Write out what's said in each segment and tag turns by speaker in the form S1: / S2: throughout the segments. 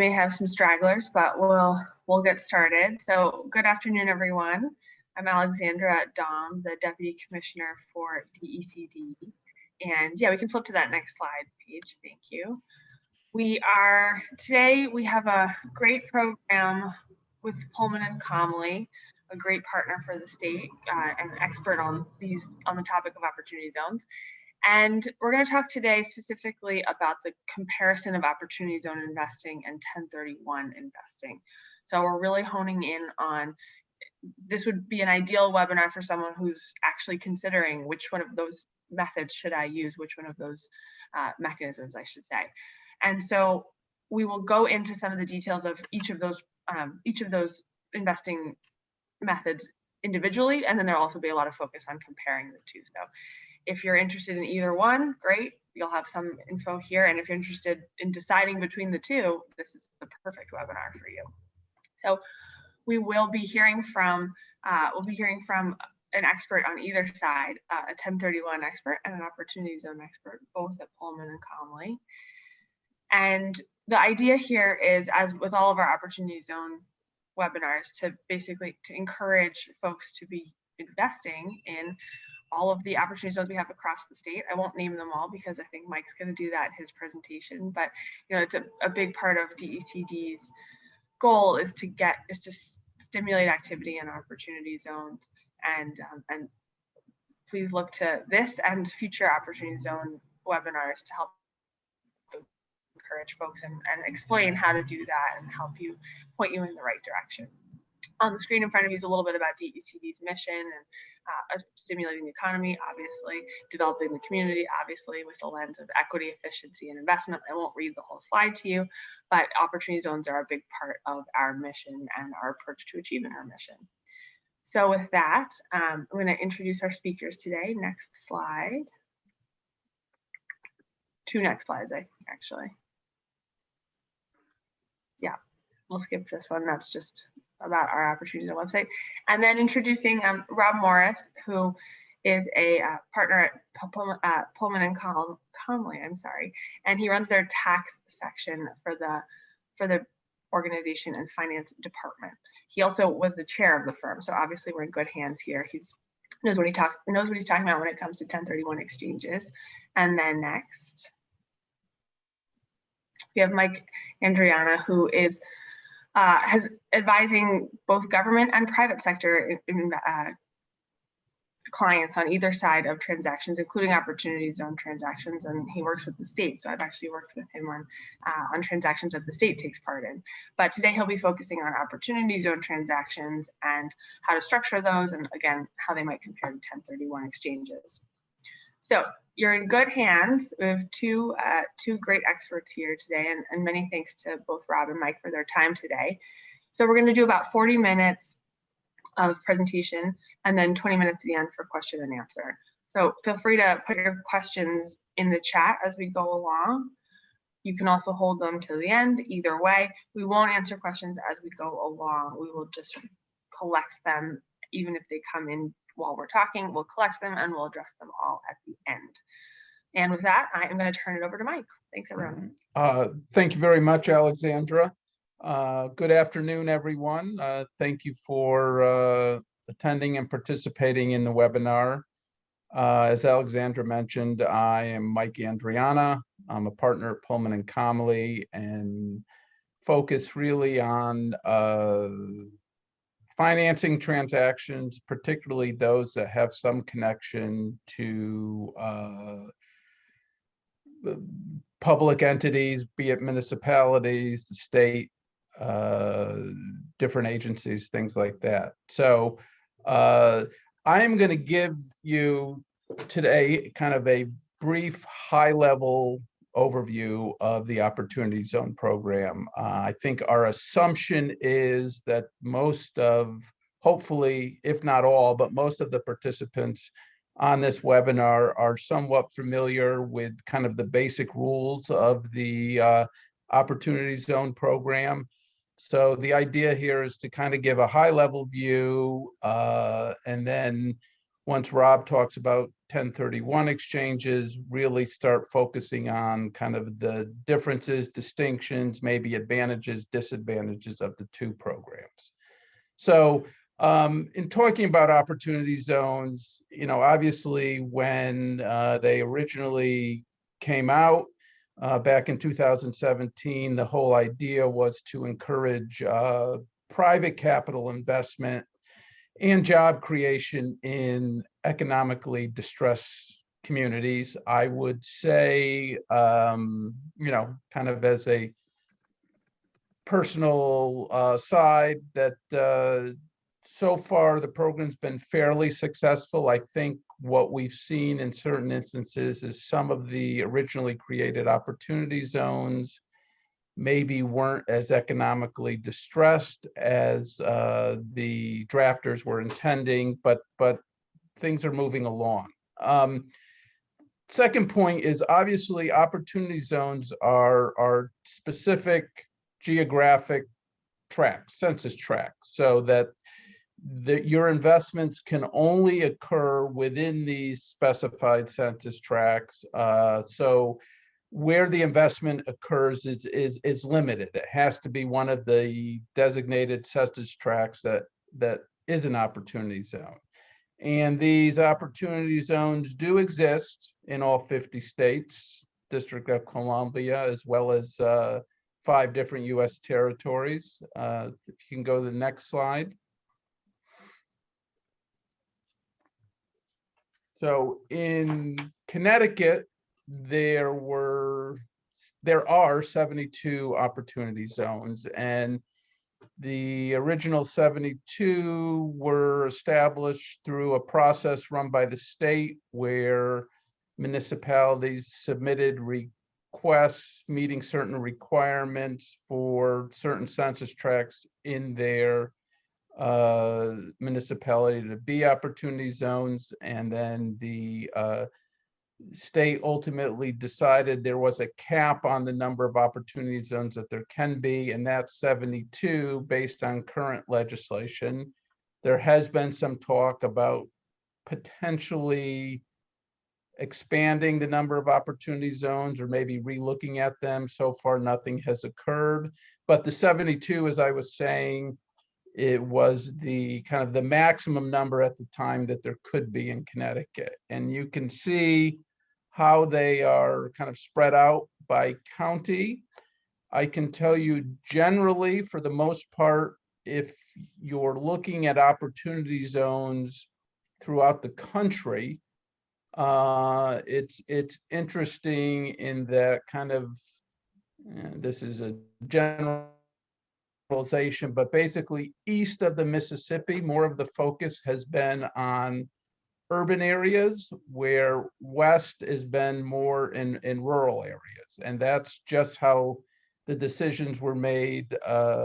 S1: May have some stragglers, but we'll get started. So good afternoon, everyone. I'm Alexandra Dom, the Deputy Commissioner for DECD. And yeah, we can flip to that next slide page. Thank you. Today we have a great program with Pullman and Comley, a great partner for the state and expert on the topic of opportunity zones. And we're going to talk today specifically about the comparison of opportunity zone investing and 1031 investing. So we're really honing in on, this would be an ideal webinar for someone who's actually considering which one of those methods should I use, which one of those mechanisms I should say. And so we will go into some of the details of each of those investing methods individually, and then there'll also be a lot of focus on comparing the two. So if you're interested in either one, great, you'll have some info here. And if you're interested in deciding between the two, this is the perfect webinar for you. So we will be hearing from an expert on either side, a 1031 expert and an opportunity zone expert, both at Pullman and Comley. And the idea here is, as with all of our opportunity zone webinars, to encourage folks to be investing in all of the opportunity zones we have across the state. I won't name them all because I think Mike's going to do that in his presentation, but it's a big part of DECD's goal is to stimulate activity in opportunity zones, and please look to this and future opportunity zone webinars to help encourage folks and explain how to do that and help you point you in the right direction. On the screen in front of you is a little bit about DECD's mission and stimulating the economy, obviously, developing the community, obviously, with the lens of equity, efficiency, and investment. I won't read the whole slide to you, but opportunity zones are a big part of our mission and our approach to achieving our mission. So with that, I'm going to introduce our speakers today. Next slide. Two next slides, I think, actually. Yeah, we'll skip this one. That's just about our opportunity zone website. And then introducing Rob Morris, who is a partner at Pullman and Comley, and he runs their tax section for the organization and finance department. He also was the chair of the firm, so obviously we're in good hands here. He knows what he's talking about when it comes to 1031 exchanges. And then next, we have Mike Andriana, who is has advising both government and private sector clients on either side of transactions, including opportunity zone transactions, and he works with the state. So I've actually worked with him on transactions that the state takes part in. But today he'll be focusing on opportunity zone transactions and how to structure those, and again, how they might compare to 1031 exchanges. So you're in good hands. We have two great experts here today, and many thanks to both Rob and Mike for their time today. So we're going to do about 40 minutes of presentation and then 20 minutes at the end for question and answer. So feel free to put your questions in the chat as we go along. You can also hold them to the end. Either way, we won't answer questions as we go along. We will just collect them, even if they come in while we're talking. We'll collect them and we'll address them all at the end. And with that, I am going to turn it over to Mike. Thanks, everyone.
S2: Thank you very much, Alexandra. Good afternoon, everyone. Thank you for attending and participating in the webinar. As Alexandra mentioned, I am Mike Andriana. I'm a partner at Pullman and Comley and focus really on financing transactions, particularly those that have some connection to public entities, be it municipalities, the state, different agencies, things like that. So I am going to give you today kind of a brief high-level overview of the Opportunity Zone program. I think our assumption is that most of, hopefully, if not all, but most of the participants on this webinar are somewhat familiar with kind of the basic rules of the Opportunity Zone program. So the idea here is to kind of give a high-level view, and then once Rob talks about 1031 exchanges really start focusing on kind of the differences, distinctions, maybe advantages, disadvantages of the two programs. So in talking about opportunity zones, obviously when they originally came out back in 2017, the whole idea was to encourage private capital investment and job creation in economically distressed communities. I would say, kind of as a personal side, that so far the program's been fairly successful. I think what we've seen in certain instances is some of the originally created opportunity zones maybe weren't as economically distressed as the drafters were intending, but things are moving along. Second point is obviously opportunity zones are specific geographic tracts, census tracts, so that your investments can only occur within these specified census tracts. So where the investment occurs is limited. It has to be one of the designated census tracts that is an opportunity zone. And these opportunity zones do exist in all 50 states, District of Columbia, as well as 5 different US territories. If you can go to the next slide. So in Connecticut, there are 72 opportunity zones, and the original 72 were established through a process run by the state where municipalities submitted requests meeting certain requirements for certain census tracts in their municipality to be opportunity zones, and then the state ultimately decided there was a cap on the number of opportunity zones that there can be, and that's 72 based on current legislation. There has been some talk about potentially expanding the number of opportunity zones or maybe re-looking at them. So far, nothing has occurred, but the 72, as I was saying, it was the kind of the maximum number at the time that there could be in Connecticut. And you can see how they are kind of spread out by county. I can tell you generally, for the most part, if you're looking at opportunity zones throughout the country, it's interesting in that kind of, this is a generalization, but basically east of the Mississippi, more of the focus has been on urban areas, where west has been more in rural areas. And that's just how the decisions were made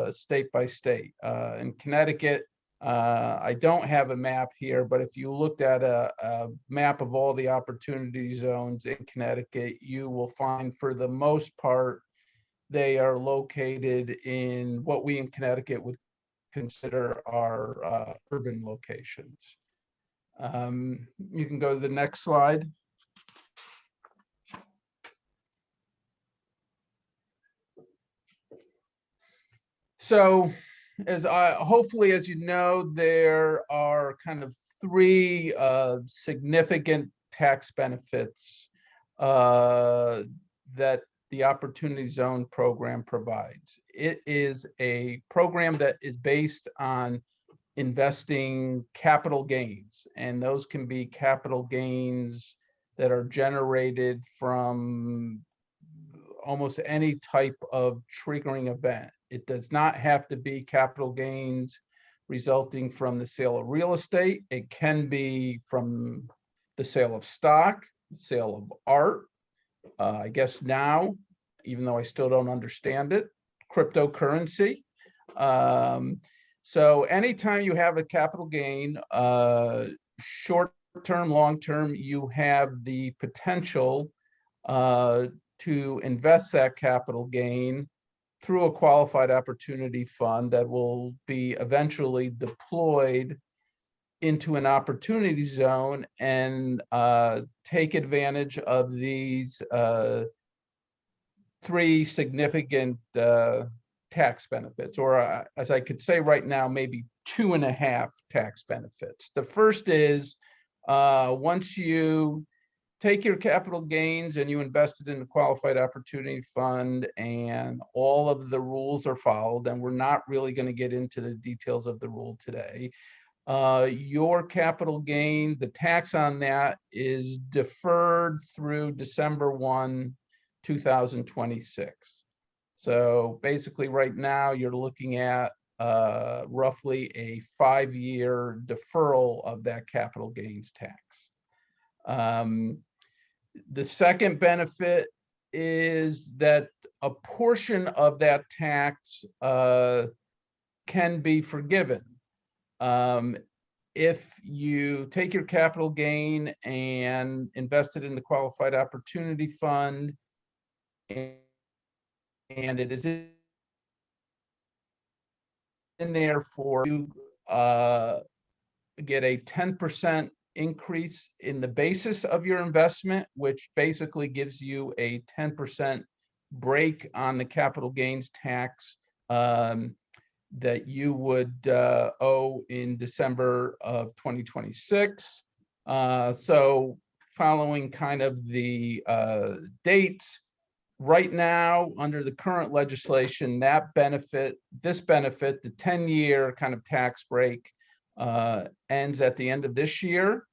S2: state by state. In Connecticut, I don't have a map here, but if you looked at a map of all the opportunity zones in Connecticut, you will find for the most part, they are located in what we in Connecticut would consider our urban locations. You can go to the next slide. So hopefully, as you know, there are kind of 3 significant tax benefits that the Opportunity Zone program provides. It is a program that is based on investing capital gains, and those can be capital gains that are generated from almost any type of triggering event. It does not have to be capital gains resulting from the sale of real estate. It can be from the sale of stock, the sale of art, I guess now, even though I still don't understand it, cryptocurrency. So anytime you have a capital gain, short-term, long-term, you have the potential to invest that capital gain through a qualified opportunity fund that will be eventually deployed into an opportunity zone and take advantage of these three significant tax benefits, or as I could say right now, maybe 2.5 tax benefits. The first is once you take your capital gains and you invest it in a qualified opportunity fund and all of the rules are followed, and we're not really going to get into the details of the rule today, your capital gain, the tax on that is deferred through December 1, 2026. So basically right now you're looking at roughly a 5-year deferral of that capital gains tax. The second benefit is that a portion of that tax can be forgiven. If you take your capital gain and invest it in the qualified opportunity fund, and it is in there for you get a 10% increase in the basis of your investment, which basically gives you a 10% break on the capital gains tax that you would owe in December of 2026. So following kind of the dates, right now, under the current legislation, that benefit, the 10-year kind of tax break ends at the end of this year.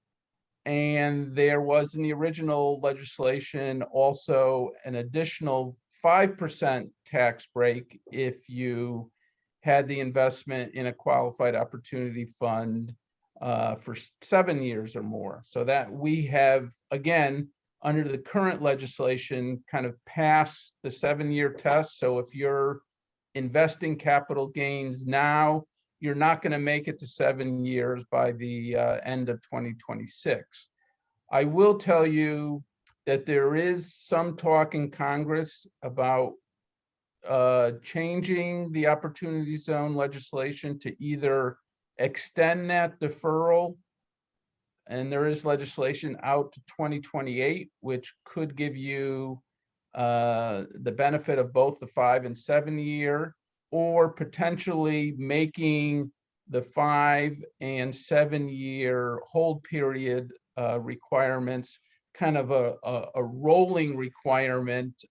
S2: And there was in the original legislation also an additional 5% tax break if you had the investment in a qualified opportunity fund for 7 years or more. So that we have, again, under the current legislation, kind of passed the 7-year test. So if you're investing capital gains now, you're not going to make it to 7 years by the end of 2026. I will tell you that there is some talk in Congress about changing the opportunity zone legislation to either extend that deferral, and there is legislation out to 2028, which could give you the benefit of both the 5 and 7 year, or potentially making the 5 and 7 year hold period requirements kind of a rolling requirement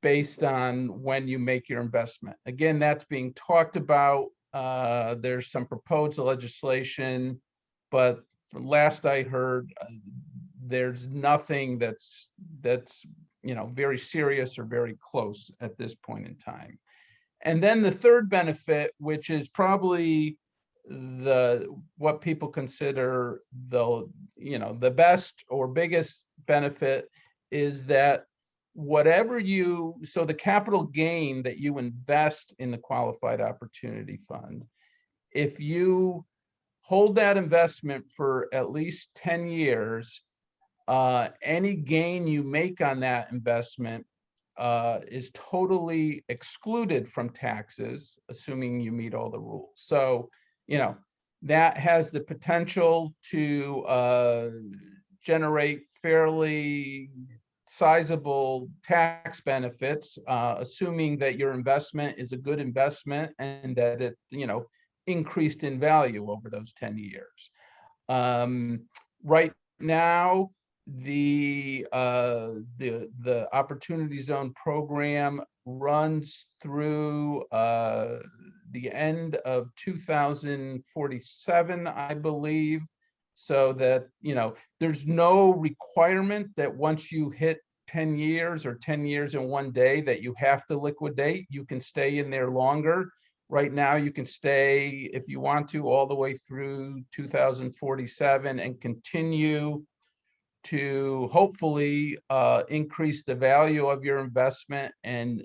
S2: based on when you make your investment. Again, that's being talked about. There's some proposed legislation, but from last I heard, there's nothing that's very serious or very close at this point in time. And then the third benefit, which is probably what people consider the best or biggest benefit, is that so the capital gain that you invest in the qualified opportunity fund, if you hold that investment for at least 10 years, any gain you make on that investment is totally excluded from taxes, assuming you meet all the rules. So, that has the potential to generate fairly sizable tax benefits, assuming that your investment is a good investment and that it, increased in value over those 10 years. Right now, the Opportunity Zone program runs through the end of 2047, I believe, so that there's no requirement that once you hit 10 years or 10 years in one day that you have to liquidate. You can stay in there longer. Right now, you can stay, if you want to, all the way through 2047 and continue to hopefully increase the value of your investment and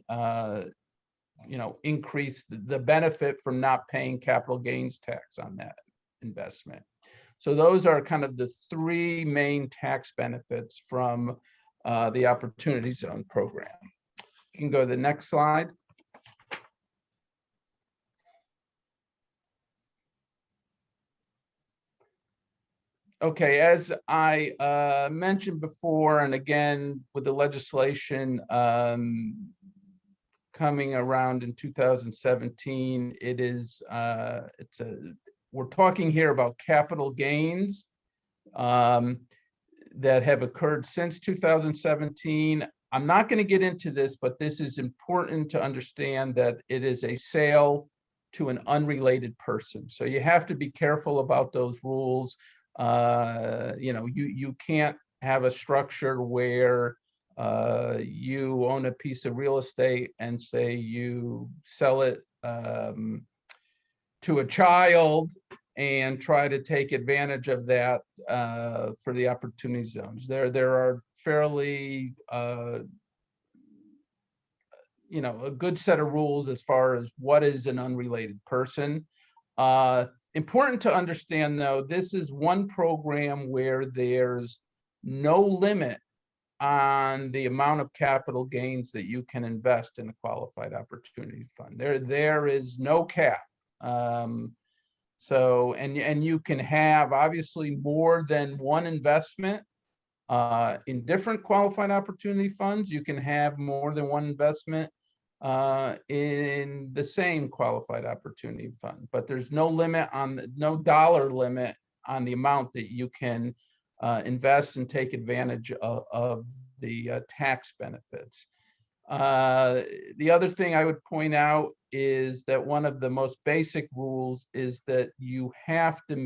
S2: increase the benefit from not paying capital gains tax on that investment. So those are kind of the three main tax benefits from the Opportunity Zone program. You can go to the next slide. Okay, as I mentioned before, and again with the legislation coming around in 2017, we're talking here about capital gains that have occurred since 2017. I'm not going to get into this, but this is important to understand that it is a sale to an unrelated person. So you have to be careful about those rules. You can't have a structure where you own a piece of real estate and say you sell it to a child and try to take advantage of that for the opportunity zones. There are fairly a good set of rules as far as what is an unrelated person. Important to understand, though, this is one program where there's no limit on the amount of capital gains that you can invest in a qualified opportunity fund. There is no cap. So, and you can have obviously more than one investment in different qualified opportunity funds. You can have more than one investment in the same qualified opportunity fund, but there's no limit no dollar limit on the amount that you can invest and take advantage of the tax benefits. The other thing I would point out is that one of the most basic rules is that you have to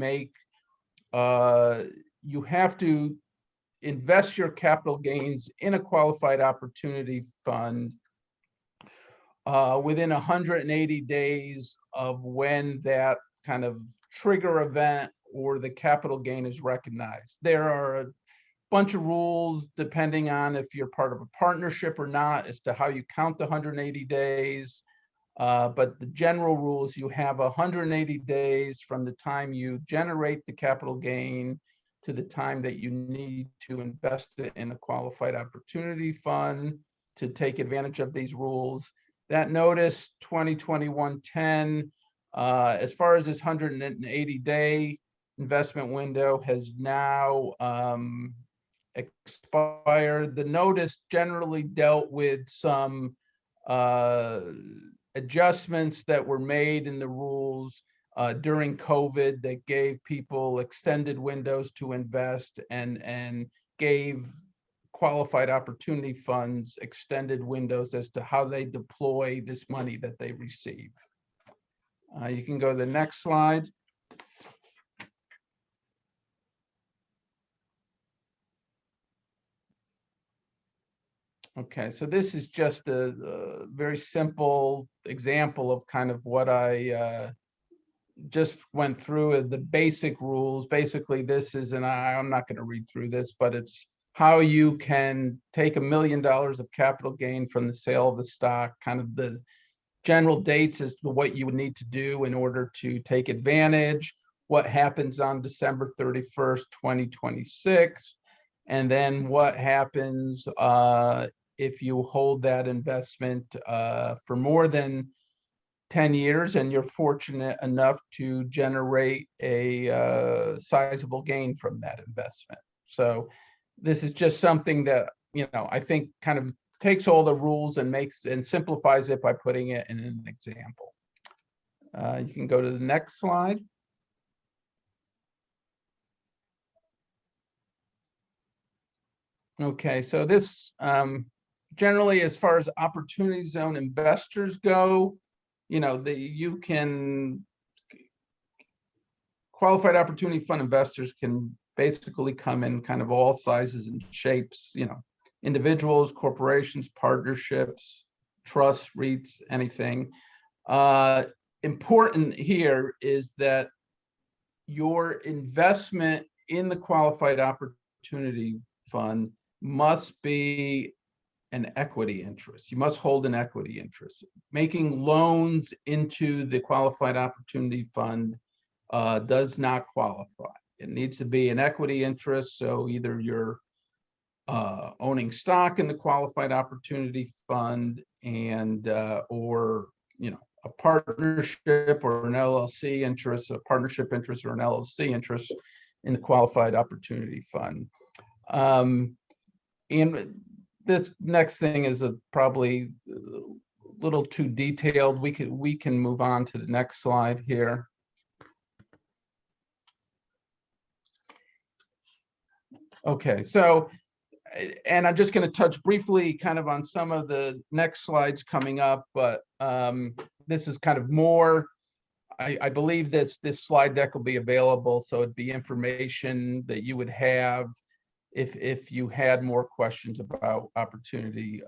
S2: invest your capital gains in a qualified opportunity fund within 180 days of when that kind of trigger event or the capital gain is recognized. There are a bunch of rules depending on if you're part of a partnership or not as to how you count the 180 days. But the general rule is you have 180 days from the time you generate the capital gain to the time that you need to invest it in a qualified opportunity fund to take advantage of these rules. That notice 2021-10, as far as this 180-day investment window has now expired. The notice generally dealt with some adjustments that were made in the rules during COVID that gave people extended windows to invest and gave qualified opportunity funds extended windows as to how they deploy this money that they receive. You can go to the next slide. Okay, so this is just a very simple example of kind of what I just went through, the basic rules. Basically, this is, and I'm not going to read through this, but it's how you can take $1 million of capital gain from the sale of the stock, kind of the general dates as to what you would need to do in order to take advantage, what happens on December 31st, 2026, and then what happens if you hold that investment for more than 10 years and you're fortunate enough to generate a sizable gain from that investment. So this is just something that, I think kind of takes all the rules and simplifies it by putting it in an example. You can go to the next slide. Okay, so this generally, as far as opportunity zone investors go, qualified opportunity fund investors can basically come in kind of all sizes and shapes, individuals, corporations, partnerships, trusts, REITs, anything. Important here is that your investment in the qualified opportunity fund must be an equity interest. You must hold an equity interest. Making loans into the qualified opportunity fund does not qualify. It needs to be an equity interest. So either you're owning stock in the qualified opportunity fund and or a partnership or an LLC interest, a partnership interest or an LLC interest. in the Qualified Opportunity Fund. And this next thing is probably a little too detailed. We can move on to the next slide here. Okay, so, and I'm just going to touch briefly kind of on some of the next slides coming up, but this is kind of more, I believe this slide deck will be available, so it'd be information that you would have if you had more questions about Opportunity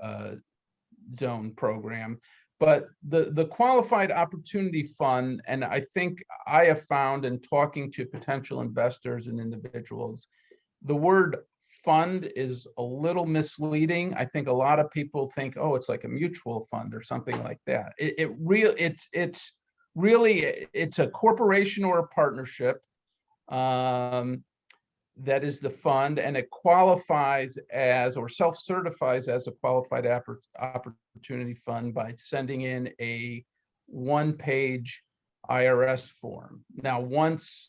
S2: Zone program. But the Qualified Opportunity Fund, and I think I have found in talking to potential investors and individuals, the word fund is a little misleading. I think a lot of people think, oh, it's like a mutual fund or something like that. It's really a corporation or a partnership that is the fund, and it qualifies as or self-certifies as a qualified opportunity fund by sending in a one-page IRS form. Now, once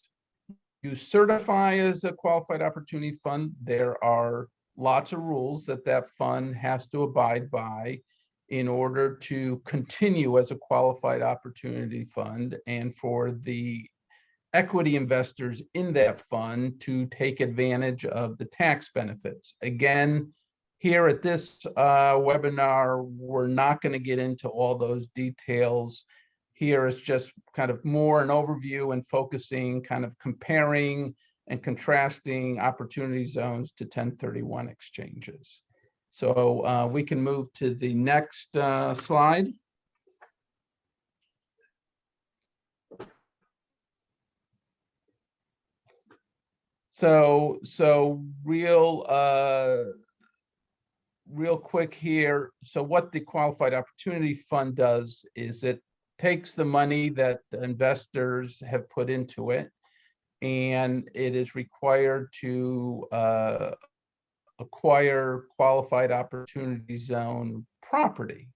S2: you certify as a qualified opportunity fund, there are lots of rules that fund has to abide by in order to continue as a qualified opportunity fund, and for the equity investors in that fund to take advantage of the tax benefits. Again, here at this webinar, we're not going to get into all those details. Here is just kind of more an overview and focusing, kind of comparing and contrasting opportunity zones to 1031 exchanges. So we can move to the next slide. So real quick here. So what the Qualified Opportunity Fund does is it takes the money that the investors have put into it, and it is required to acquire qualified opportunity zone property,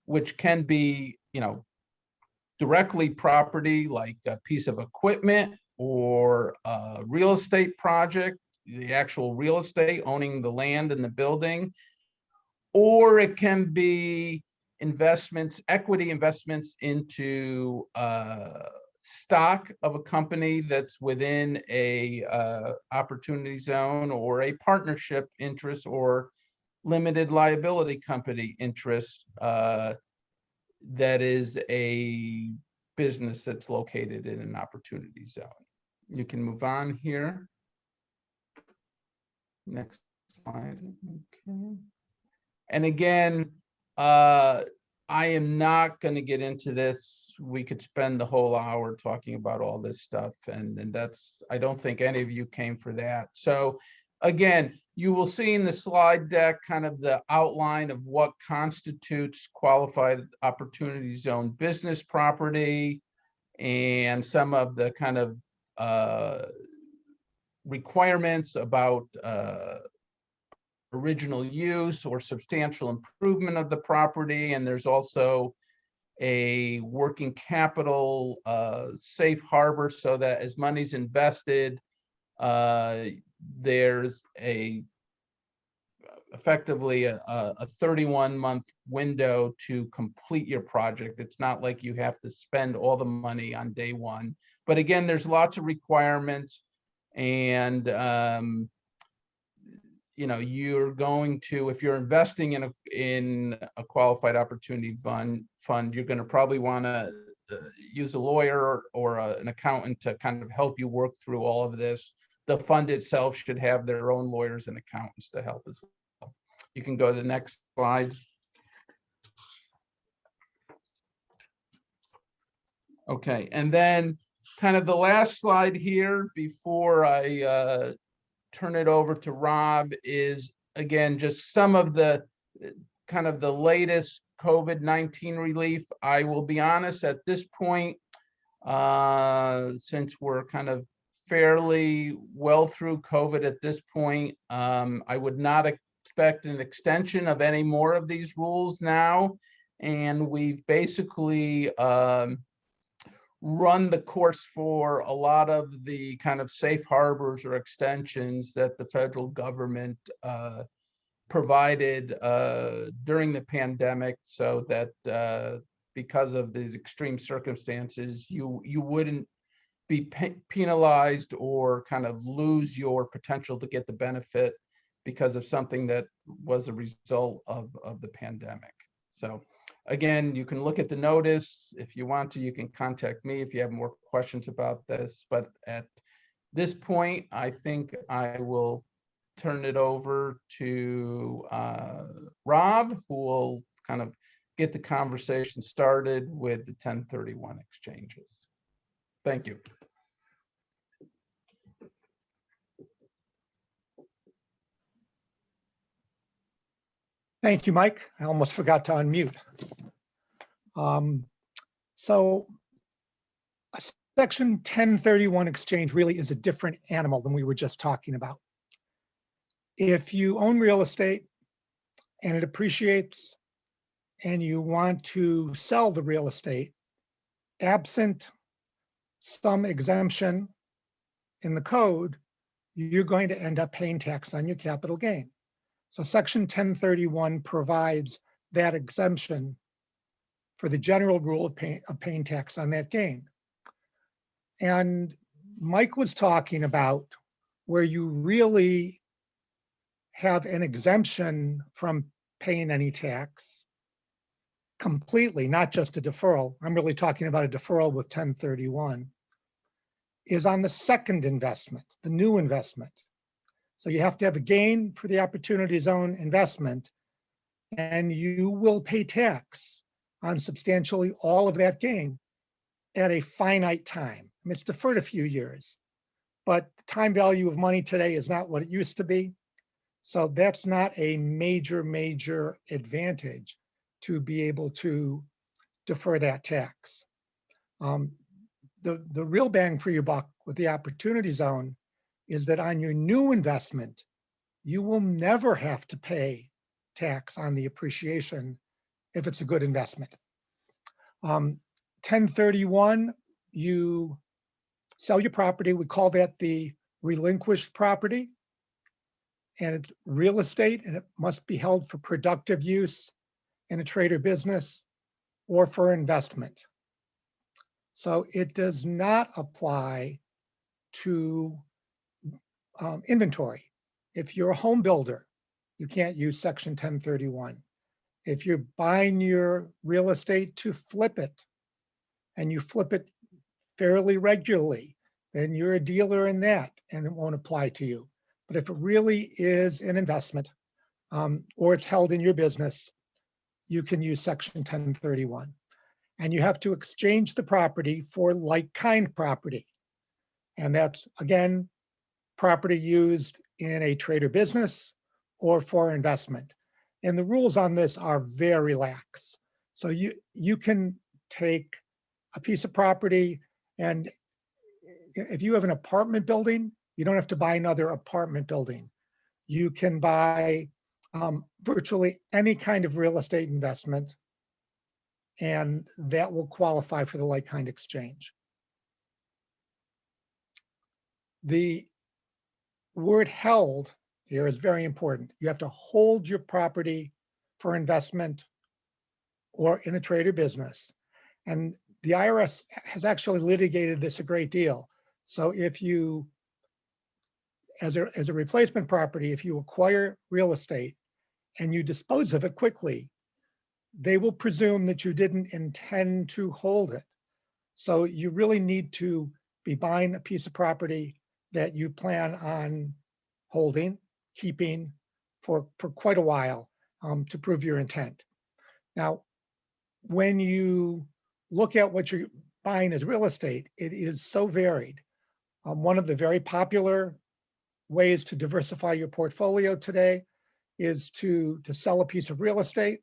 S2: which can be, directly property like a piece of equipment or a real estate project, the actual real estate, owning the land and the building, or it can be investments, equity investments into stock of a company that's within a opportunity zone, or a partnership interest or limited liability company interest that is a business that's located in an opportunity zone. You can move on here. Next slide. Okay. And again, I am not going to get into this. We could spend the whole hour talking about all this stuff, and that's, I don't think any of you came for that. So again, you will see in the slide deck kind of the outline of what constitutes qualified opportunity zone business property, and some of the kind of requirements about original use or substantial improvement of the property. And there's also a working capital safe harbor, so that as money's invested, there's effectively a 31-month window to complete your project. It's not like you have to spend all the money on day one. But again, there's lots of requirements, and you're going to, if you're investing in a qualified opportunity fund, you're going to probably want to use a lawyer or an accountant to kind of help you work through all of this. The fund itself should have their own lawyers and accountants to help as well. You can go to the next slide. Okay, and then kind of the last slide here before I turn it over to Rob is, again, just some of the kind of the latest COVID-19 relief. I will be honest, at this point, since we're kind of fairly well through COVID at this point, I would not expect an extension of any more of these rules now. And we've basically run the course for a lot of the kind of safe harbors or extensions that the federal government provided during the pandemic, so that because of these extreme circumstances, you wouldn't be penalized or kind of lose your potential to get the benefit because of something that was a result of the pandemic. So again, you can look at the notice. If you want to, you can contact me if you have more questions about this. But at this point, I think I will turn it over to Rob, who will kind of get the conversation started with the 1031 exchanges. Thank you.
S3: Thank you, Mike. I almost forgot to unmute. So a Section 1031 exchange really is a different animal than we were just talking about. If you own real estate and it appreciates and you want to sell the real estate, absent some exemption in the code, you're going to end up paying tax on your capital gain. So Section 1031 provides that exemption for the general rule of paying tax on that gain. And Mike was talking about where you really have an exemption from paying any tax completely, not just a deferral. I'm really talking about a deferral with 1031, is on the second investment, the new investment. So you have to have a gain for the opportunity zone investment, and you will pay tax on substantially all of that gain at a finite time. I mean, it's deferred a few years, but the time value of money today is not what it used to be. So that's not a major advantage to be able to defer that tax. The real bang for your buck with the opportunity zone is that on your new investment, you will never have to pay tax on the appreciation if it's a good investment. 1031, you sell your property. We call that the relinquished property. And it's real estate, and it must be held for productive use in a trade or business or for investment. So it does not apply to inventory. If you're a home builder, you can't use Section 1031. If you're buying your real estate to flip it, and you flip it fairly regularly, then you're a dealer in that, and it won't apply to you. But if it really is an investment, or it's held in your business, you can use Section 1031. And you have to exchange the property for like-kind property. And that's, again, property used in a trade or business or for investment. And the rules on this are very lax. So you can take a piece of property, and if you have an apartment building, you don't have to buy another apartment building. You can buy virtually any kind of real estate investment, and that will qualify for the like-kind exchange. The word held here is very important. You have to hold your property for investment or in a trade or business. And the IRS has actually litigated this a great deal. So if you, as a replacement property, if you acquire real estate and you dispose of it quickly, they will presume that you didn't intend to hold it. So you really need to be buying a piece of property that you plan on holding, keeping for quite a while to prove your intent. Now, when you look at what you're buying as real estate, it is so varied. One of the very popular ways to diversify your portfolio today is to sell a piece of real estate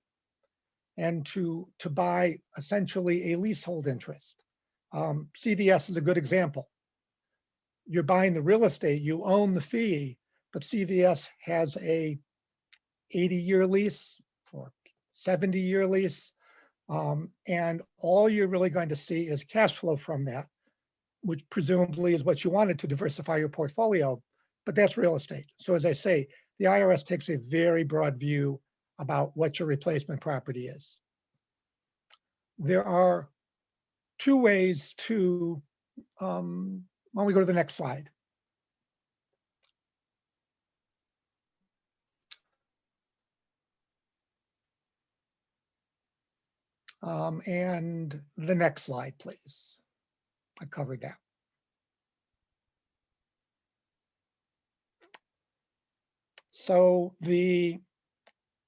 S3: and to buy essentially a leasehold interest. CVS is a good example. You're buying the real estate, you own the fee, but CVS has a 80-year lease or 70-year lease. And all you're really going to see is cash flow from that, which presumably is what you wanted to diversify your portfolio, but that's real estate. So as I say, the IRS takes a very broad view about what your replacement property is. There are two ways to, why don't we go to the next slide? And the next slide, please. I covered that. So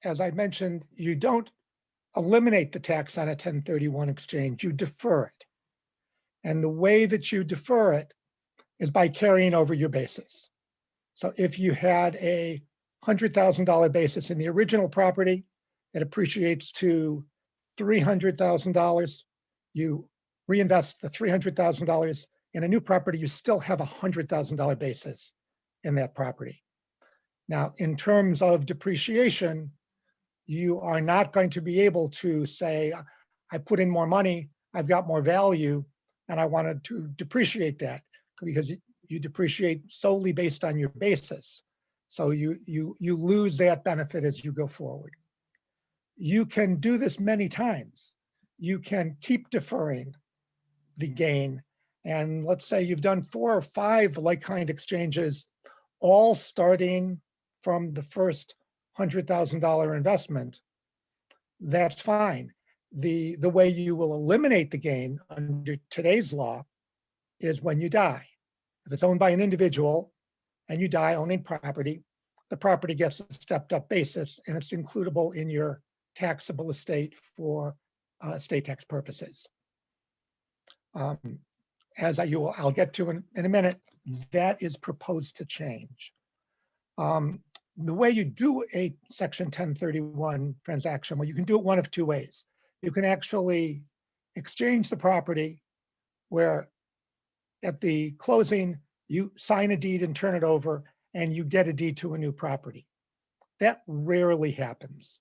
S3: as I mentioned, you don't eliminate the tax on a 1031 exchange, you defer it. And the way that you defer it is by carrying over your basis. So if you had a $100,000 basis in the original property, it appreciates to $300,000. You reinvest the $300,000 in a new property, you still have a $100,000 basis in that property. Now, in terms of depreciation, you are not going to be able to say, I put in more money, I've got more value, and I wanted to depreciate that, because you depreciate solely based on your basis. So you lose that benefit as you go forward. You can do this many times. You can keep deferring the gain. And let's say you've done 4 or 5 like-kind exchanges, all starting from the first $100,000 investment. That's fine. The way you will eliminate the gain under today's law is when you die. If it's owned by an individual and you die owning property, the property gets a stepped up basis and it's includable in your taxable estate for estate tax purposes. As I'll get to in a minute, that is proposed to change. The way you do a Section 1031 transaction, well, you can do it one of 2 ways. You can actually exchange the property where at the closing, you sign a deed and turn it over and you get a deed to a new property. That rarely happens.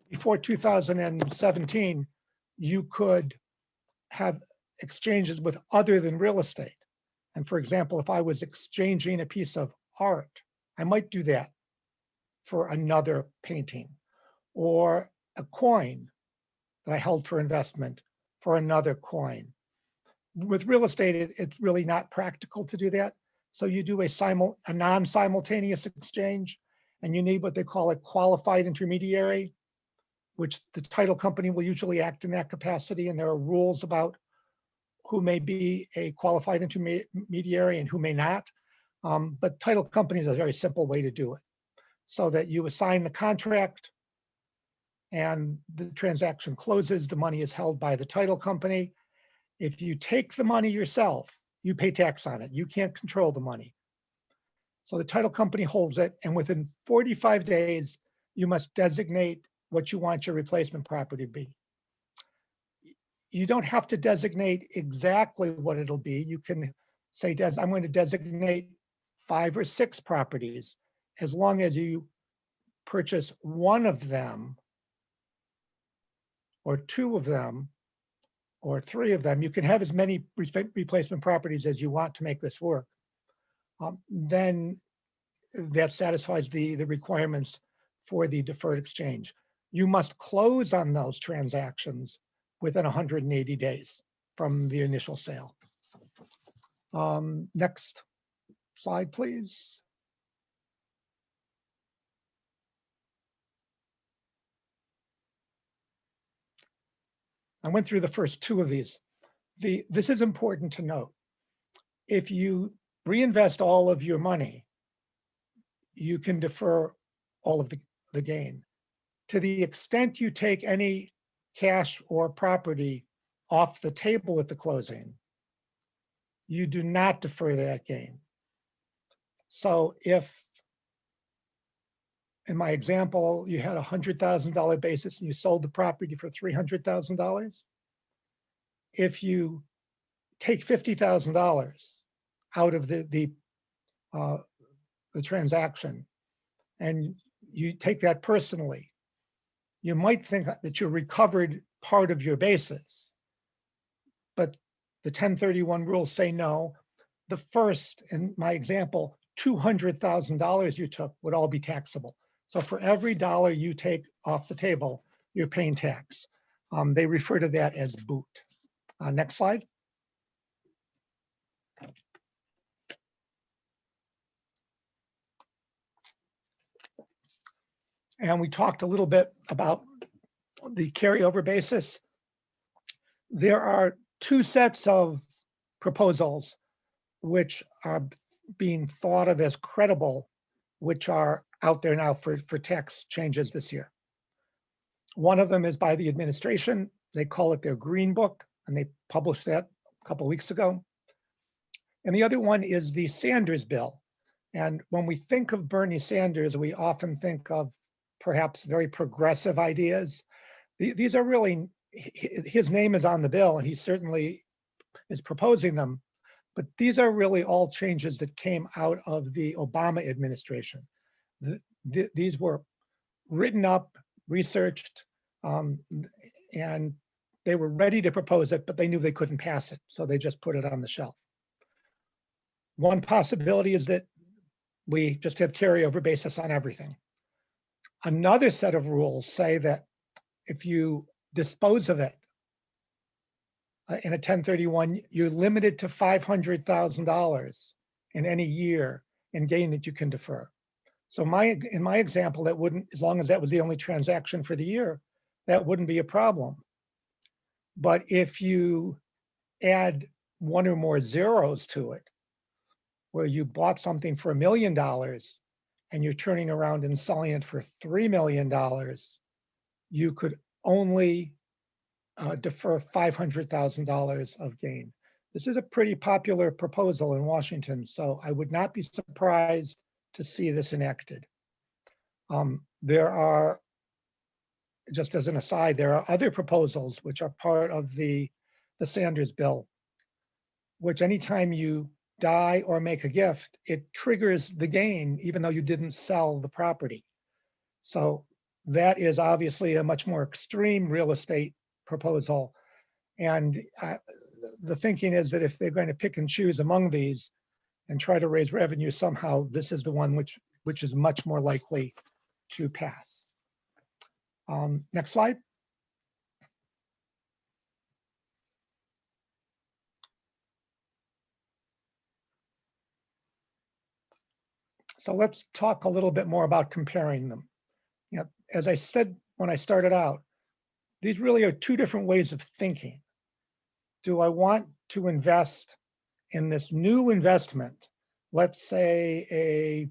S3: Before 2017, you could have exchanges with other than real estate. And for example, if I was exchanging a piece of art, I might do that for another painting, or a coin that I held for investment for another coin. With real estate, it's really not practical to do that. So you do a non-simultaneous exchange, and you need what they call a qualified intermediary, which the title company will usually act in that capacity. And there are rules about who may be a qualified intermediary and who may not. But title company is a very simple way to do it, so that you assign the contract and the transaction closes, the money is held by the title company. If you take the money yourself, you pay tax on it. You can't control the money. So the title company holds it, and within 45 days, you must designate what you want your replacement property to be. You don't have to designate exactly what it'll be. You can say, I'm going to designate 5 or 6 properties, as long as you purchase one of them, or 2 of them, or 3 of them. You can have as many replacement properties as you want to make this work. Then that satisfies the requirements for the deferred exchange. You must close on those transactions within 180 days from the initial sale. Next slide, please. I went through the first 2 of these. This is important to note. If you reinvest all of your money, you can defer all of the gain. To the extent you take any cash or property off the table at the closing, you do not defer that gain. So if, in my example, you had a $100,000 basis and you sold the property for $300,000, if you take $50,000 out of the transaction and you take that personally, you might think that you recovered part of your basis, but the 1031 rules say no. The first, in my example, $200,000 you took would all be taxable. So for every dollar you take off the table, you're paying tax. They refer to that as boot. Next slide. And we talked a little bit about the carryover basis. There are two sets of proposals which are being thought of as credible, which are out there now for tax changes this year. One of them is by the administration. They call it their Green Book, and they published that a couple of weeks ago. And the other one is the Sanders bill. And when we think of Bernie Sanders, we often think of perhaps very progressive ideas. These are really, his name is on the bill, and he certainly is proposing them. But these are really all changes that came out of the Obama administration. These were written up, researched, and they were ready to propose it, but they knew they couldn't pass it, so they just put it on the shelf. One possibility is that we just have carryover basis on everything. Another set of rules say that if you dispose of it in a 1031, you're limited to $500,000 in any year in gain that you can defer. So in my example, that wouldn't, as long as that was the only transaction for the year, that wouldn't be a problem. But if you add one or more zeros to it, where you bought something for $1 million and you're turning around and selling it for $3 million, you could only defer $500,000 of gain. This is a pretty popular proposal in Washington, so I would not be surprised to see this enacted. There are, just as an aside, there are other proposals which are part of the Sanders bill, which anytime you die or make a gift, it triggers the gain even though you didn't sell the property. So that is obviously a much more extreme real estate proposal. And the thinking is that if they're going to pick and choose among these and try to raise revenue somehow, this is the one which is much more likely to pass. Next slide. So let's talk a little bit more about comparing them. You know, as I said when I started out, these really are two different ways of thinking. Do I want to invest in this new investment, let's say a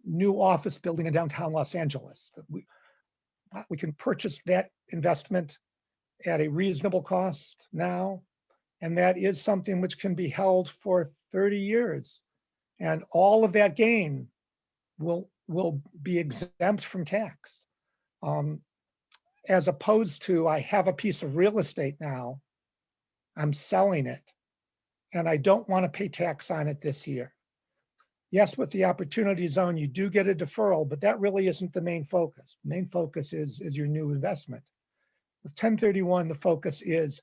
S3: new office building in downtown Los Angeles? We can purchase that investment at a reasonable cost now, and that is something which can be held for 30 years. And all of that gain will be exempt from tax. As opposed to, I have a piece of real estate now, I'm selling it, and I don't want to pay tax on it this year. Yes, with the opportunity zone, you do get a deferral, but that really isn't the main focus. The main focus is your new investment. With 1031, the focus is,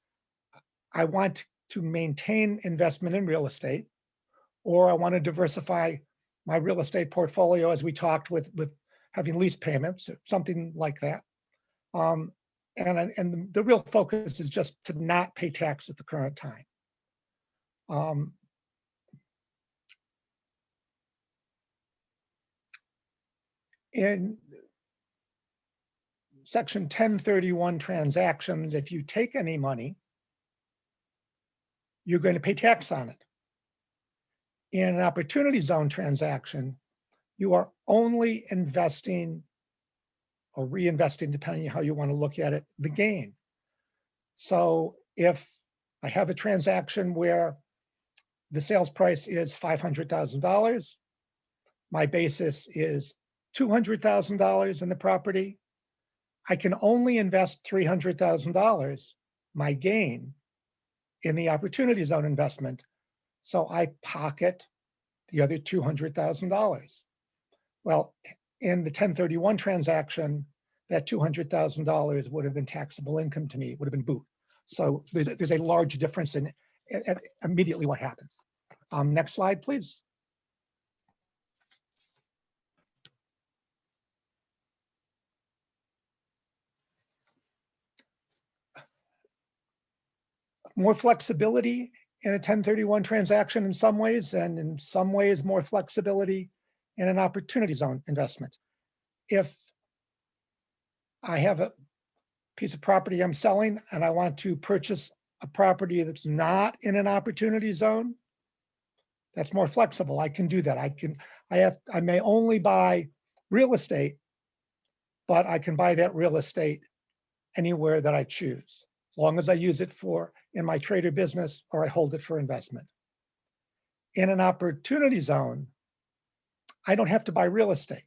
S3: I want to maintain investment in real estate, or I want to diversify my real estate portfolio, as we talked with having lease payments, something like that. And the real focus is just to not pay tax at the current time. In section 1031 transactions, if you take any money, you're going to pay tax on it. In an opportunity zone transaction, you are only investing or reinvesting, depending on how you want to look at it, the gain. So if I have a transaction where the sales price is $500,000, my basis is $200,000 in the property, I can only invest $300,000, my gain, in the opportunity zone investment. So I pocket the other $200,000. Well, in the 1031 transaction, that $200,000 would have been taxable income to me, would have been boot. So there's a large difference in immediately what happens. Next slide, please. More flexibility in a 1031 transaction in some ways, and in some ways more flexibility in an opportunity zone investment. If I have a piece of property I'm selling and I want to purchase a property that's not in an opportunity zone, that's more flexible. I can do that. I may only buy real estate, but I can buy that real estate anywhere that I choose, as long as I use it in my trader business or I hold it for investment. In an opportunity zone, I don't have to buy real estate.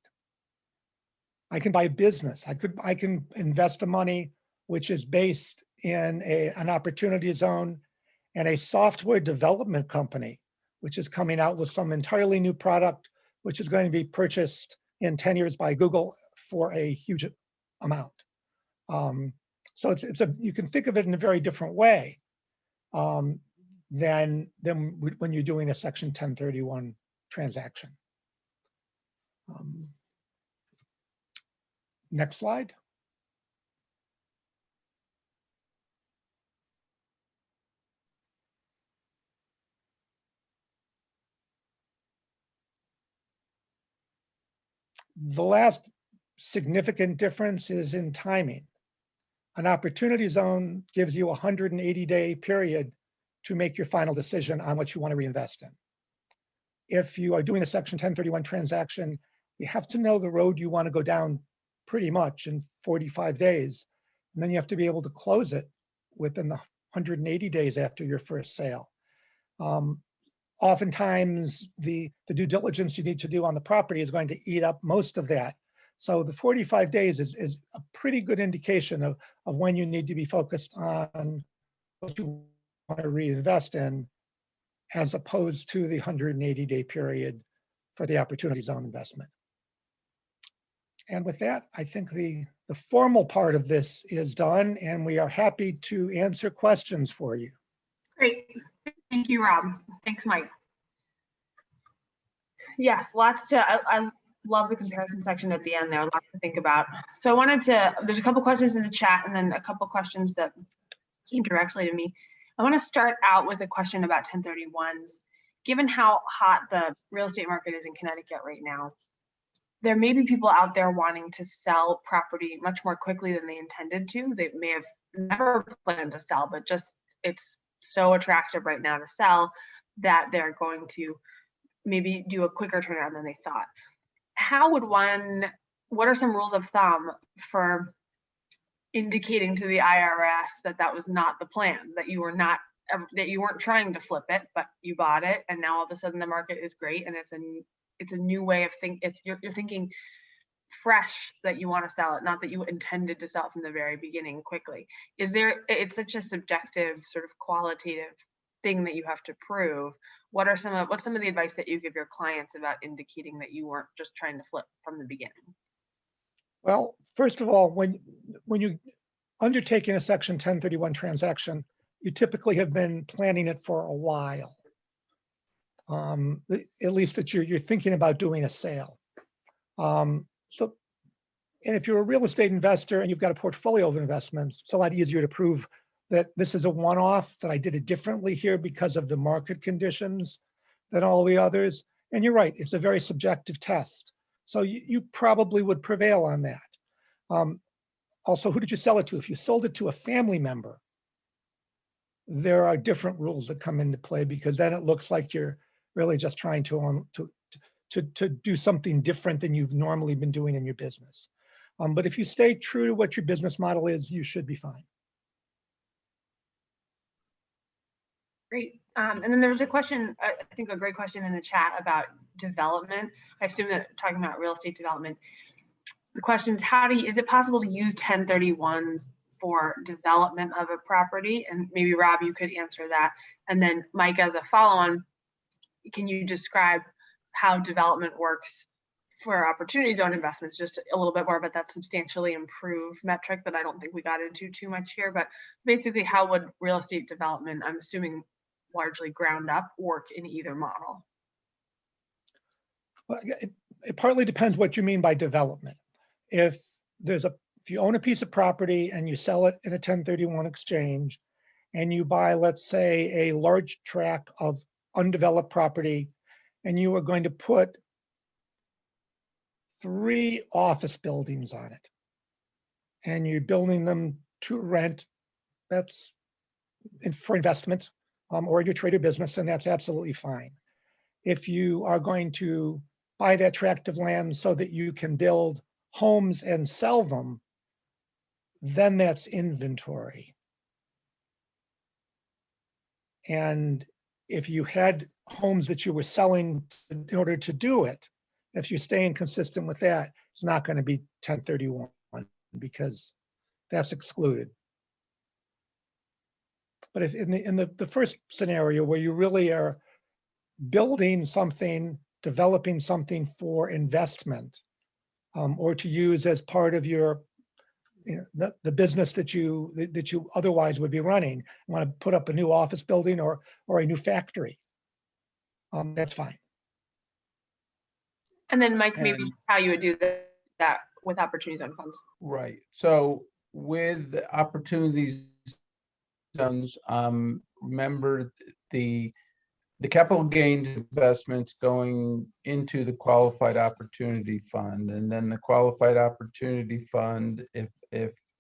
S3: I can buy a business. I can invest the money which is based in an opportunity zone, and a software development company, which is coming out with some entirely new product, which is going to be purchased in 10 years by Google for a huge amount. So you can think of it in a very different way than when you're doing a Section 1031 transaction. Next slide. The last significant difference is in timing. An opportunity zone gives you a 180-day period to make your final decision on what you want to reinvest in. If you are doing a Section 1031 transaction, you have to know the road you want to go down pretty much in 45 days. And then you have to be able to close it within the 180 days after your first sale. Oftentimes, the due diligence you need to do on the property is going to eat up most of that. So the 45 days is a pretty good indication of when you need to be focused on what you want to reinvest in, as opposed to the 180-day period for the opportunity zone investment. And with that, I think the formal part of this is done, and we are happy to answer questions for you.
S1: Great. Thank you, Rob. Thanks, Mike. Yes, I love the comparison section at the end there, lots to think about. So there's a couple questions in the chat and then a couple questions that came directly to me. I want to start out with a question about 1031s. Given how hot the real estate market is in Connecticut right now, there may be people out there wanting to sell property much more quickly than they intended to. They may have never planned to sell, but just it's so attractive right now to sell that they're going to maybe do a quicker turnaround than they thought. What are some rules of thumb for indicating to the IRS that was not the plan, that you weren't trying to flip it, but you bought it, and now all of a sudden the market is great and it's a new way of thinking. You're thinking fresh that you want to sell it, not that you intended to sell it from the very beginning quickly. It's such a subjective sort of qualitative thing that you have to prove. What's some of the advice that you give your clients about indicating that you weren't just trying to flip from the beginning?
S3: Well, first of all, when you undertaking a Section 1031 transaction, you typically have been planning it for a while. At least that you're thinking about doing a sale. And if you're a real estate investor and you've got a portfolio of investments, it's a lot easier to prove that this is a one-off, that I did it differently here because of the market conditions than all the others. And you're right, it's a very subjective test. So you probably would prevail on that. Also, who did you sell it to? If you sold it to a family member, there are different rules that come into play, because then it looks like you're really just trying to do something different than you've normally been doing in your business. But if you stay true to what your business model is, you should be fine.
S1: Great. And then there was a question, I think a great question in the chat about development. I assume that talking about real estate development. The question is, is it possible to use 1031s for development of a property? And maybe Rob, you could answer that. And then Mike, as a follow-on, can you describe how development works for opportunity zone investments, just a little bit more about that substantially improved metric that I don't think we got into too much here, but basically how would real estate development, I'm assuming largely ground up, work in either model?
S3: Well, it partly depends what you mean by development. If you own a piece of property and you sell it in a 1031 exchange, and you buy, let's say, a large tract of undeveloped property, and you are going to put 3 office buildings on it, and you're building them to rent, that's for investment, or your trade or business, and that's absolutely fine. If you are going to buy that tract of land so that you can build homes and sell them, then that's inventory. And if you had homes that you were selling in order to do it, if you're staying consistent with that, it's not going to be 1031 because that's excluded. But if in the first scenario where you really are building something, developing something for investment, or to use as part of your the business that you otherwise would be running, you want to put up a new office building or a new factory, that's fine.
S1: And then Mike, maybe
S2: And-
S1: how you would do that with opportunity zone funds.
S2: Right. So with opportunities zones, remember the capital gains investments going into the qualified opportunity fund, and then the qualified opportunity fund, if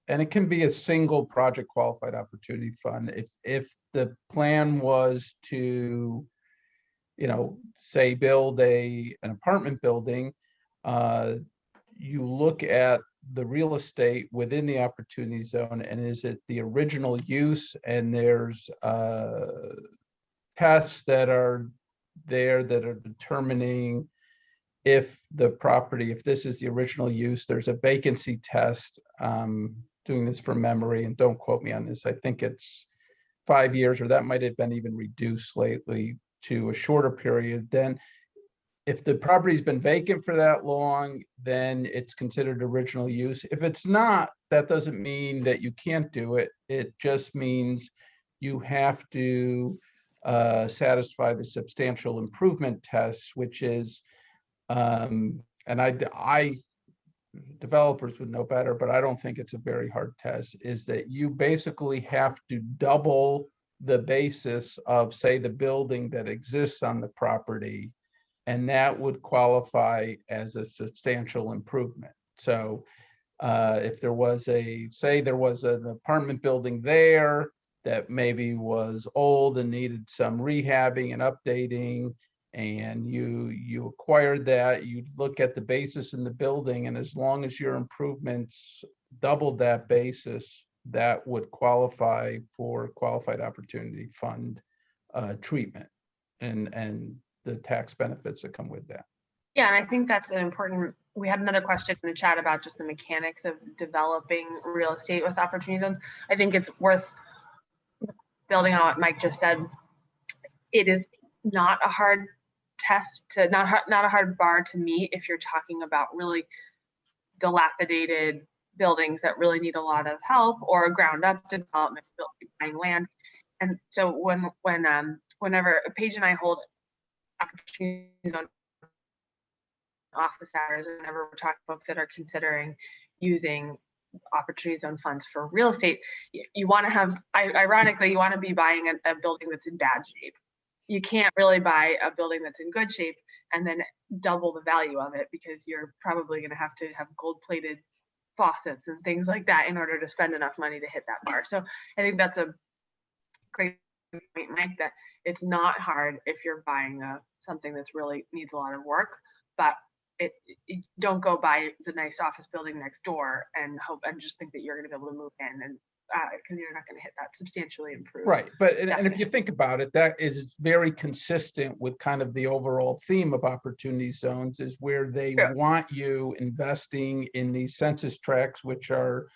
S2: and it can be a single project qualified opportunity fund, if the plan was to, say build an apartment building, you look at the real estate within the opportunity zone, and is it the original use? And there's tests that are there that are determining if this is the original use. There's a vacancy test, doing this from memory, and don't quote me on this. I think it's 5 years, or that might have been even reduced lately to a shorter period. Then if the property's been vacant for that long, then it's considered original use. If it's not, that doesn't mean that you can't do it. It just means you have to satisfy the substantial improvement tests, which is, and I developers would know better, but I don't think it's a very hard test, is that you basically have to double the basis of, say, the building that exists on the property, and that would qualify as a substantial improvement. So if there was there was an apartment building there that maybe was old and needed some rehabbing and updating, and you acquired that, you'd look at the basis in the building, and as long as your improvements doubled that basis, that would qualify for qualified opportunity fund treatment and the tax benefits that come with that.
S1: Yeah, and I think that's an important, we had another question in the chat about just the mechanics of developing real estate with opportunity zones. I think it's worth building on what Mike just said. It is not a hard test to, not a hard bar to meet if you're talking about really dilapidated buildings that really need a lot of help, or a ground up development, buying land. And so whenever Paige and I hold opportunities on office hours, whenever we're talking to folks that are considering using opportunity zone funds for real estate, you want to have, ironically, you want to be buying a building that's in bad shape. You can't really buy a building that's in good shape and then double the value of it, because you're probably going to have gold-plated faucets and things like that in order to spend enough money to hit that bar. So I think that's a great point, Mike, that it's not hard if you're buying something that's really needs a lot of work, but don't go buy the nice office building next door and hope and just think that you're going to be able to move in, and because you're not going to hit that substantially improved.
S2: Right, but and if you think about it, that is very consistent with kind of the overall theme of opportunity zones, is where they want you investing in these census tracts, which are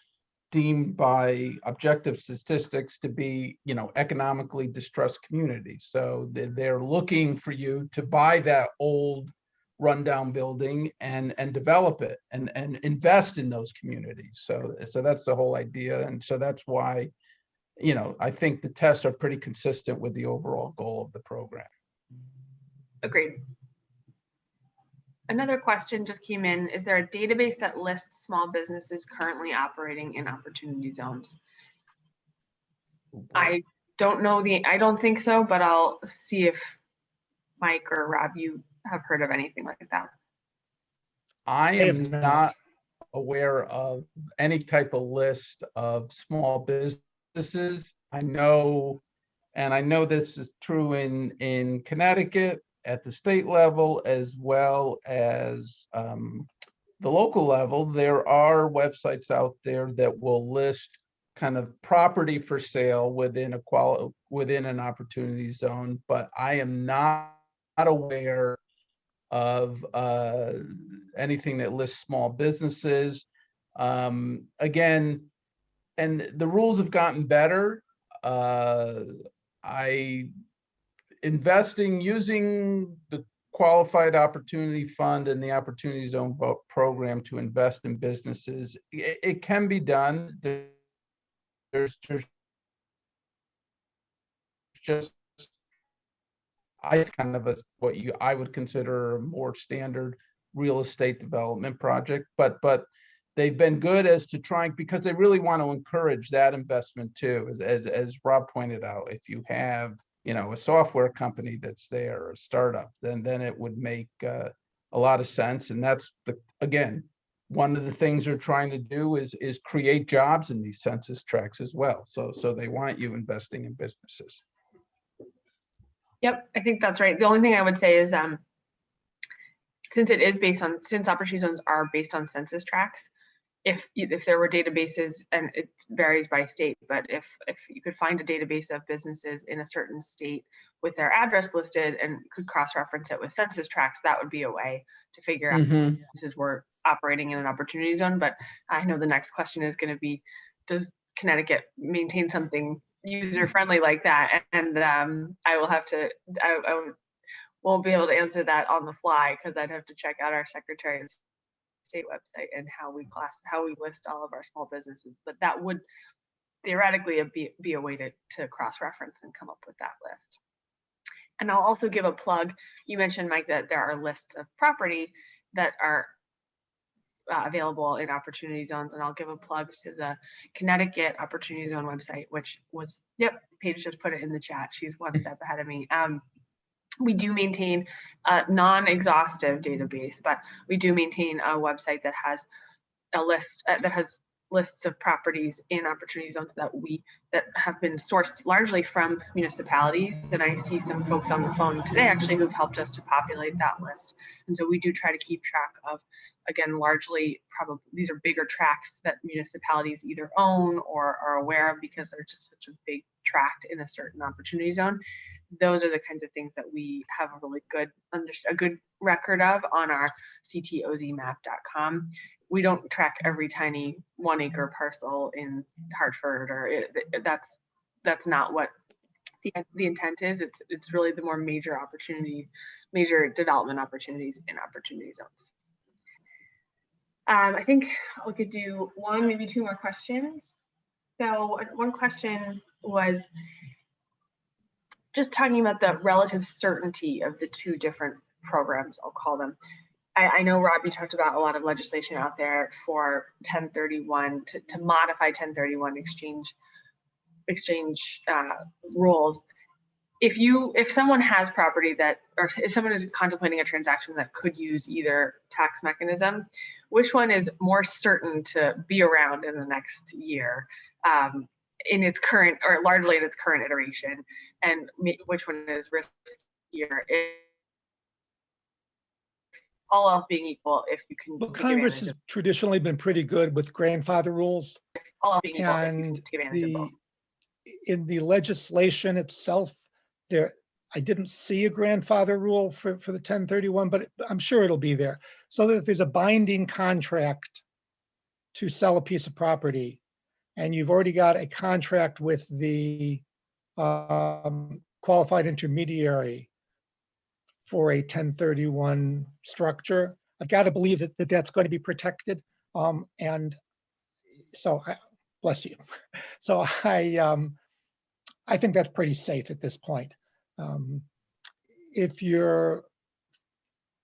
S2: deemed by objective statistics to be, economically distressed communities. So they're looking for you to buy that old rundown building and develop it and invest in those communities. So that's the whole idea. And so that's why, I think the tests are pretty consistent with the overall goal of the program.
S1: Agreed. Another question just came in. Is there a database that lists small businesses currently operating in opportunity zones? I don't know I don't think so, but I'll see if Mike or Rob, you have heard of anything like that.
S2: I
S3: have
S2: am
S3: not.
S2: not aware of any type of list of small businesses. I know this is true in Connecticut at the state level as well as the local level. There are websites out there that will list kind of property for sale within an opportunity zone, but I am not aware of anything that lists small businesses. Again, and the rules have gotten better. Investing using the Qualified Opportunity Fund and the Opportunity Zone program to invest in businesses, it can be done. There's just kind of what I would consider a more standard real estate development project, but they've been good as to trying, because they really want to encourage that investment too. As Rob pointed out, if you have a software company that's there, or a startup, then it would make a lot of sense. And that's again, one of the things they're trying to do is create jobs in these census tracts as well. So they want you investing in businesses.
S1: Yep, I think that's right. The only thing I would say is since opportunity zones are based on census tracts, if there were databases, and it varies by state, but if you could find a database of businesses in a certain state with their address listed and could cross-reference it with census tracts, that would be a way to figure out if businesses were operating in an opportunity zone. But I know the next question is going to be, does Connecticut maintain something user-friendly like that? And I will have to, I won't be able to answer that on the fly, because I'd have to check out our Secretary of State website and how we list all of our small businesses. But that would theoretically be a way to cross-reference and come up with that list. And I'll also give a plug. You mentioned, Mike, that there are lists of property that are available in opportunity zones, and I'll give a plug to the Connecticut Opportunity Zone website, which was, yep, Paige just put it in the chat. She's one step ahead of me. We do maintain a non-exhaustive database, but we do maintain a website that has a list that has lists of properties in opportunity zones that have been sourced largely from municipalities. And I see some folks on the phone today actually who've helped us to populate that list. And so we do try to keep track of, again, largely probably these are bigger tracts that municipalities either own or are aware of because they're just such a big tract in a certain opportunity zone. Those are the kinds of things that we have a really good record of on our ctozmap.com. We don't track every tiny 1 acre parcel in Hartford, or that's not what the intent is. It's really the more major development opportunities in opportunity zones. I think we could do one, maybe two more questions. So one question was just talking about the relative certainty of the two different programs, I'll call them. I know, Rob, you talked about a lot of legislation out there for 1031 to modify 1031 exchange rules. If someone has property or if someone is contemplating a transaction that could use either tax mechanism, which one is more certain to be around in the next year in its current, or largely in its current iteration, and which one is riskier? All else being equal, if you can.
S3: Well, Congress has traditionally been pretty good with grandfather rules.
S1: All else being equal,
S3: and
S1: take advantage of both.
S3: In the legislation itself, I didn't see a grandfather rule for the 1031, but I'm sure it'll be there. So that if there's a binding contract to sell a piece of property, and you've already got a contract with the qualified intermediary, for a 1031 structure. I've got to believe that, that's going to be protected. And so, bless you. So I think that's pretty safe at this point. If you're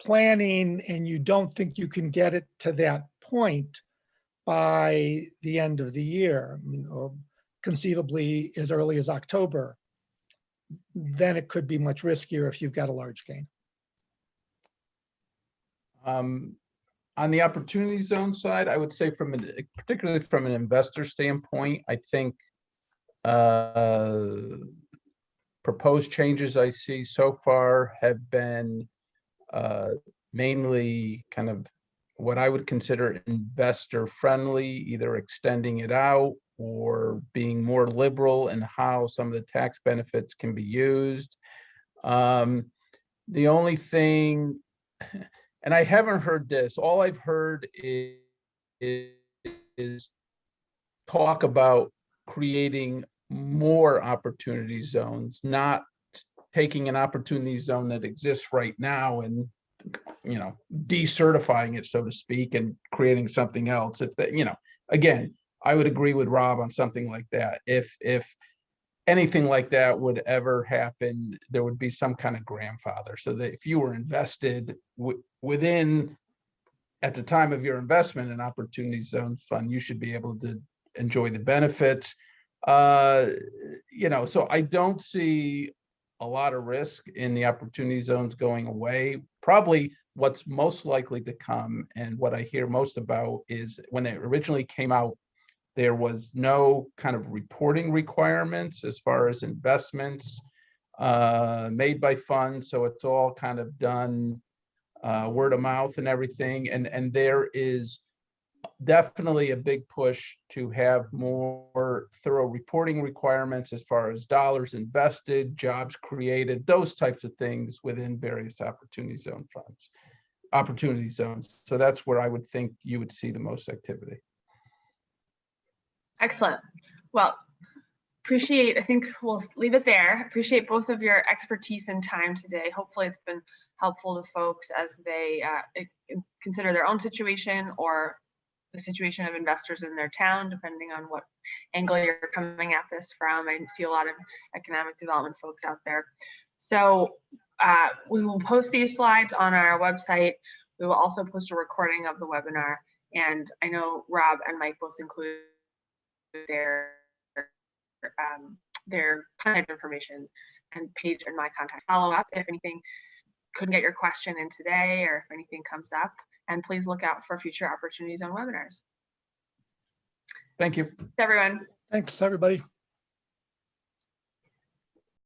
S3: planning and you don't think you can get it to that point by the end of the year, or conceivably as early as October, then it could be much riskier if you've got a large gain.
S2: On the opportunity zone side, I would say particularly from an investor standpoint, I think proposed changes I see so far have been mainly kind of what I would consider investor friendly, either extending it out or being more liberal in how some of the tax benefits can be used. The only thing, and I haven't heard this, all I've heard is talk about creating more opportunity zones, not taking an opportunity zone that exists right now and, you know, decertifying it, so to speak, and creating something else. If that, you know, again, I would agree with Rob on something like that. If anything like that would ever happen, there would be some kind of grandfather, so that if you were invested within, at the time of your investment in opportunity zone fund, you should be able to enjoy the benefits. You know, so I don't see a lot of risk in the opportunity zones going away. Probably what's most likely to come, and what I hear most about, is when they originally came out, there was no kind of reporting requirements as far as investments made by funds. So it's all kind of done word of mouth and everything. And there is definitely a big push to have more thorough reporting requirements as far as dollars invested, jobs created, those types of things within various opportunity zone funds, opportunity zones. So that's where I would think you would see the most activity.
S1: Excellent. Well, I think we'll leave it there. Appreciate both of your expertise and time today. Hopefully it's been helpful to folks as they consider their own situation or the situation of investors in their town, depending on what angle you're coming at this from. I see a lot of economic development folks out there. So we will post these slides on our website. We will also post a recording of the webinar. And I know Rob and Mike both included their contact information and page and my contact. Follow up if anything couldn't get your question in today, or if anything comes up. And please look out for future opportunities on webinars.
S2: Thank you.
S1: Thanks, everyone.
S3: Thanks, everybody.